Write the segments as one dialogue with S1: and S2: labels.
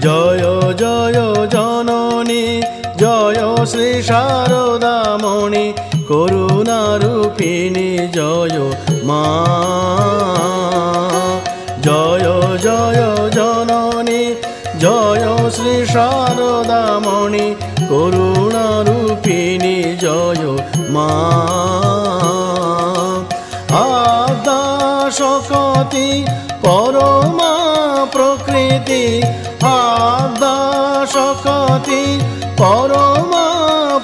S1: জয় জয় জননী জয় শ্রী শারদামণি করুণারূপিণী জয় মা। জয় জয় জননী জয় শ্রী শারদামণি করুণারূপিণী জয় মা। আদ্যা শকতি পরমা প্রকৃতি আদ্যা শকতি পরমা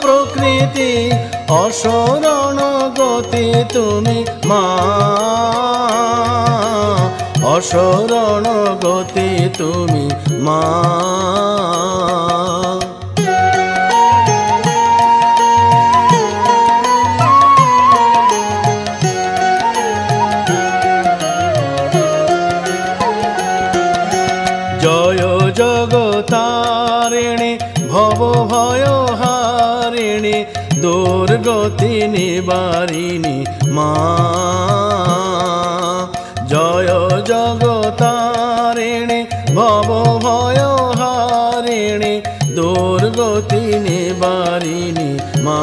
S1: প্রকৃতি অশরণ গতি তুমি মা। অশরণ গতি তুমি মা। জয় জগতারিণী ভব ভয় হারিণী দুর্গতি নিবারিণী মা। জয় জগতারিণী ভব ভয় হারিণী দুর্গতি নিবারিণী মা।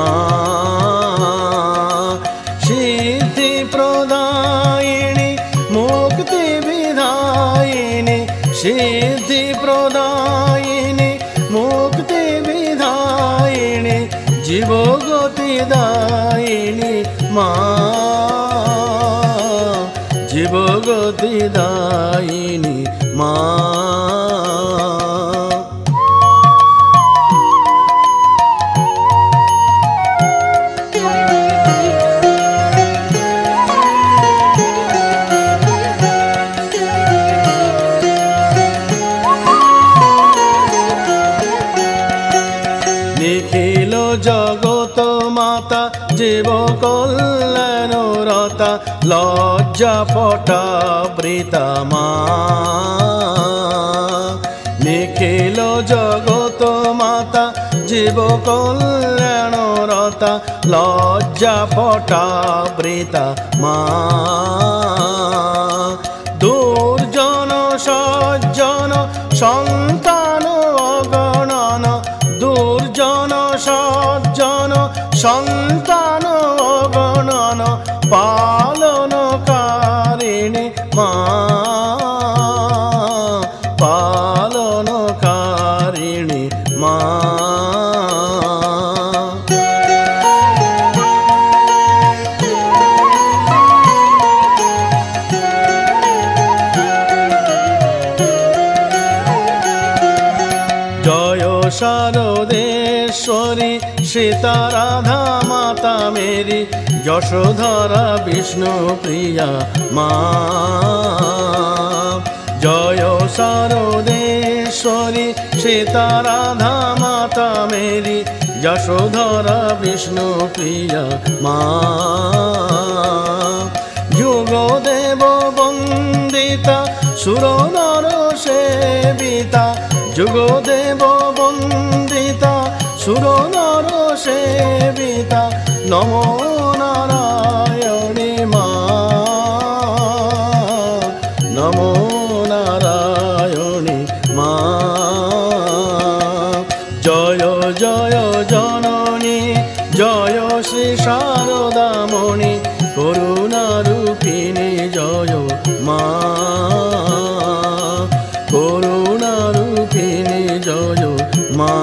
S1: সিদ্ধি প্রদায়িনী মুক্তি বিধায়িনী সিদ্ধি প্রদায়িনী মুক্তি বিধায়িনী জীবগতি দায়িনী মা। জীবগতি দায়িনী মা। নিখিল জগত মাতা জীব কল্যাণ রতা লজ্জা পটাবৃতা মা। নিখিল জগত মাতা জীব কল্যাণ রতা লজ্জা পটাবৃতা মা। দুর্জন সজ্জন সন্তান অগণন দুর্জন সজ্জন সন্তান অগণন পালনকারিণী মা। পালনকারিণী মা। জয় শারদেশ্বরী সীতা রাধা মাতা মেরি যশোধরা বিষ্ণু প্রিয়া মা। জয় শারদেশ্বরী সীতা রাধা মাতা মেরি যশোধরা বিষ্ণু প্রিয়া মা। যুগদেব বন্দিতা সুর নর সেবিতা যুগদেব বন্দিতা সুর নর সেবিতা নমো নারায়ণী মা। নমো নারায়ণী মা। জয় জয় জননী জয় শ্রী শারদামণি করুণারূপিণী জয় মা। করুণারূপিণী জয় মা।